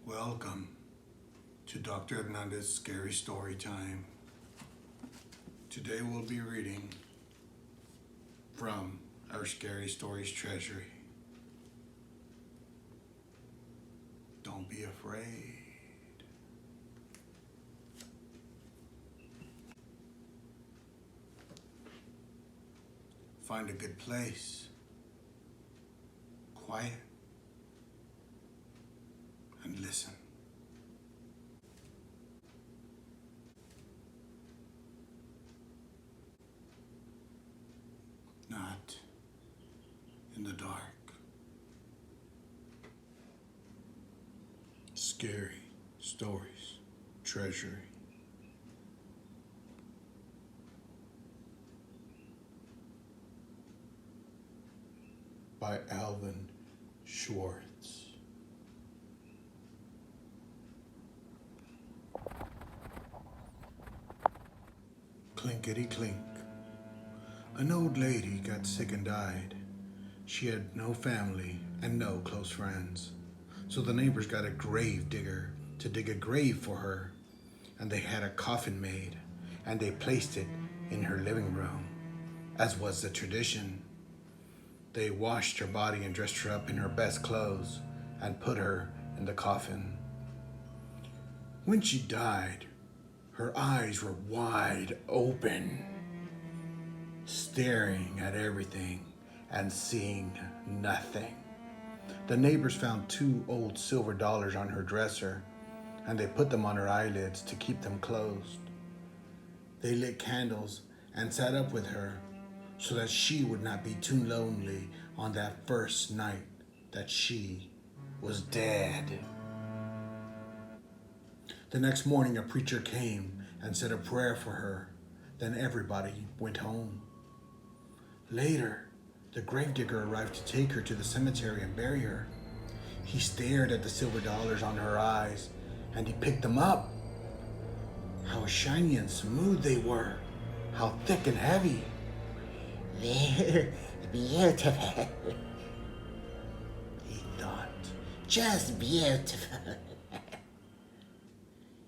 Welcome to Dr. Hernandez's Scary Story Time. Today we'll be reading from our Scary Stories Treasury. Don't be afraid. Find a good place, quiet, and listen. Not in the dark. Scary Stories Treasury. By Alvin Schwartz. Clinkity-Clink. An old lady got sick and died. She had no family and no close friends. So the neighbors got a grave digger to dig a grave for her. And they had a coffin made and they placed it in her living room, as was the tradition. They washed her body and dressed her up in her best clothes and put her in the coffin. When she died, her eyes were wide open, staring at everything and seeing nothing. The neighbors found 2 old silver dollars on her dresser, and they put them on her eyelids to keep them closed. They lit candles and sat up with her so that she would not be too lonely on that first night that she was dead. The next morning, a preacher came and said a prayer for her. Then everybody went home. Later, the gravedigger arrived to take her to the cemetery and bury her. He stared at the silver dollars on her eyes, and he picked them up. How shiny and smooth they were. How thick and heavy. They're beautiful, He thought. just beautiful.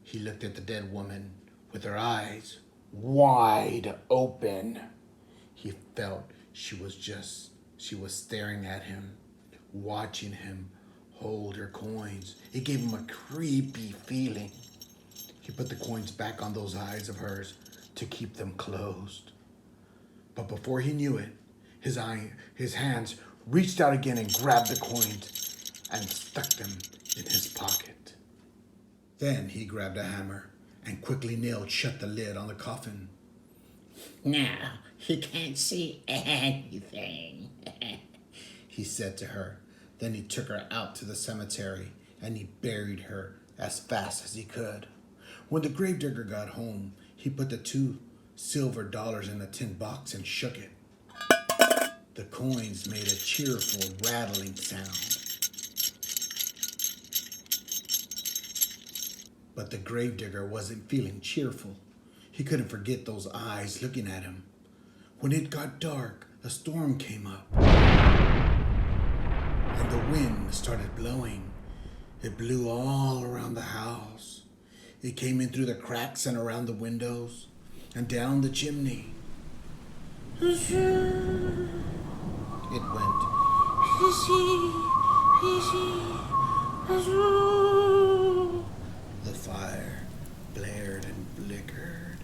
He looked at the dead woman with her eyes wide open. He felt she was staring at him, watching him hold her coins. It gave him a creepy feeling. He put the coins back on those eyes of hers to keep them closed. But before he knew it, his hands reached out again and grabbed the coins and stuck them in his pocket. Then he grabbed a hammer and quickly nailed shut the lid on the coffin. Now he can't see anything. He said to her. Then he took her out to the cemetery and he buried her as fast as he could. When the gravedigger got home, he put the 2 silver dollars in a tin box and shook it. The coins made a cheerful rattling sound. But the gravedigger wasn't feeling cheerful. He couldn't forget those eyes looking at him. When it got dark, a storm came up. And the wind started blowing. It blew all around the house. It came in through the cracks and around the windows and down the chimney. It went. The fire blared and flickered.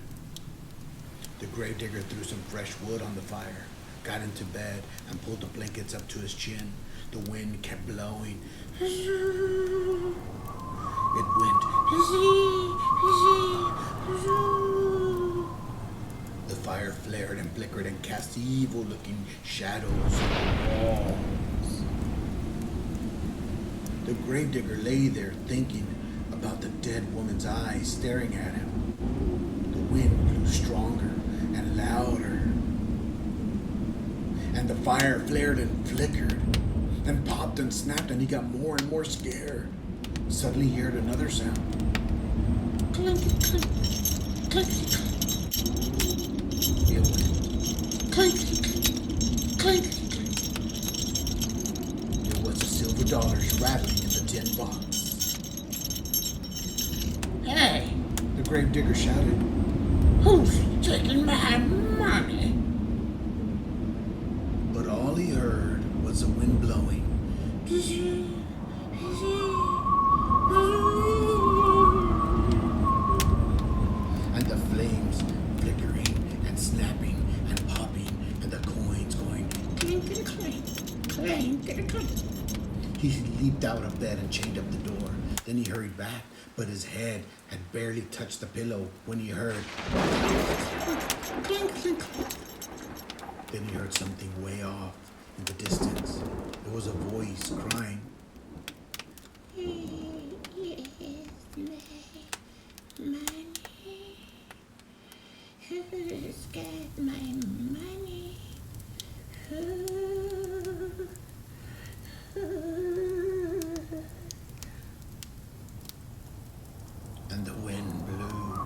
The gravedigger threw some fresh wood on the fire, got into bed, and pulled the blankets up to his chin. The wind kept blowing. It went. The fire flared and flickered and cast evil-looking shadows on the walls. The gravedigger lay there thinking about the dead woman's eyes staring at him. The wind blew stronger and louder. And the fire flared and flickered and popped and snapped, and he got more and more scared. Suddenly he heard another sound. Clinkity-clink, clinkity-clink. It went. Clinkity-clink, clinkity-clink. It was the silver dollars rattling in the tin box. Hey, the gravedigger shouted. who's taking my money? But all he heard was the wind blowing and the flames flickering and snapping and popping and the coins going Clinkity-Clink, Clinkity-Clink. He leaped out of bed and chained up the door. Then he hurried back, but his head had barely touched the pillow when he heard. Then he heard something way off in the distance. It was a voice crying. Yes, my money. Who's got my money? And the wind blew.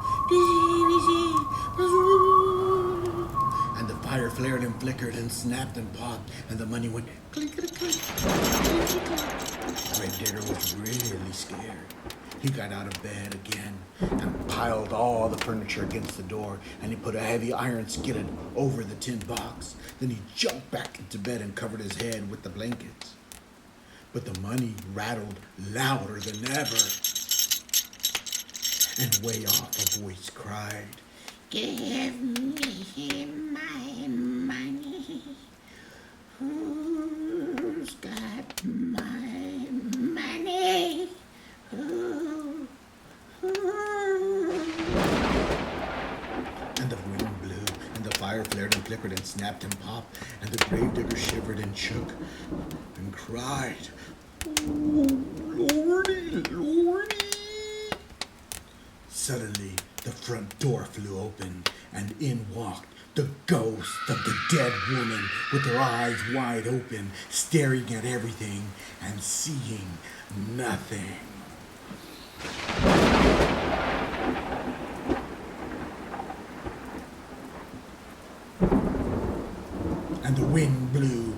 And the fire flared and flickered and snapped and popped. And the money went clinkety-clink, clinkety-clink. Gravedigger was really scared. He got out of bed again and piled all the furniture against the door, and he put a heavy iron skillet over the tin box. Then he jumped back into bed and covered his head with the blankets. But the money rattled louder than ever. And way off a voice cried, Give me my money. Who's got my money? and the wind blew, and the fire flared and flickered and snapped and popped, and the gravedigger shivered and shook and cried, "Oh, Lordy, Lordy!" Suddenly, the front door flew open, and in walked the ghost of the dead woman with her eyes wide open, staring at everything and seeing nothing. And the wind blew,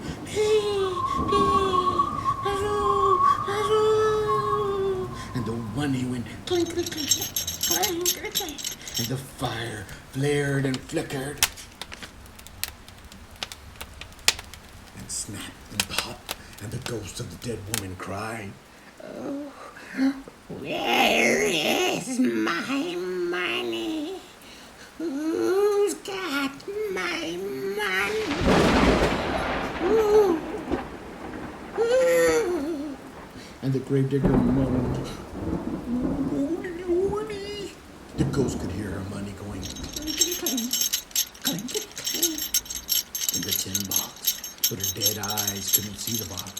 and the money went clinkety-clink, clinkety-clink, and the fire flared and flickered and snapped and popped, and the ghost of the dead woman cried, Where is my money? Who's got my money? Ooh. Ooh. and the gravedigger moaned, "Lordy, Lordy." The ghost could hear her money going Clinkety-clink, clinkety-clink. in the tin box, but her dead eyes couldn't see the box.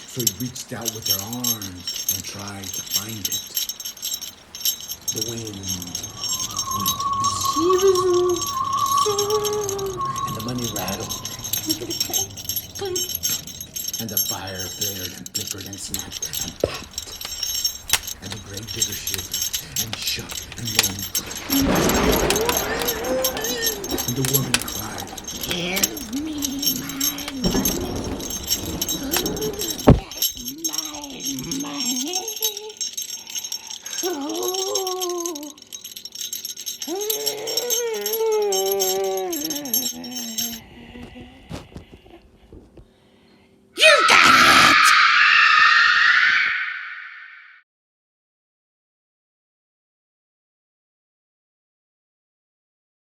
So he reached out with her arms and tried to find it. The wind went and the money rattled, Clinkety-clink, clink. and the fire flared and flickered and snapped and popped. And the gravedigger shivered and shook and moaned. And the woman cried, Give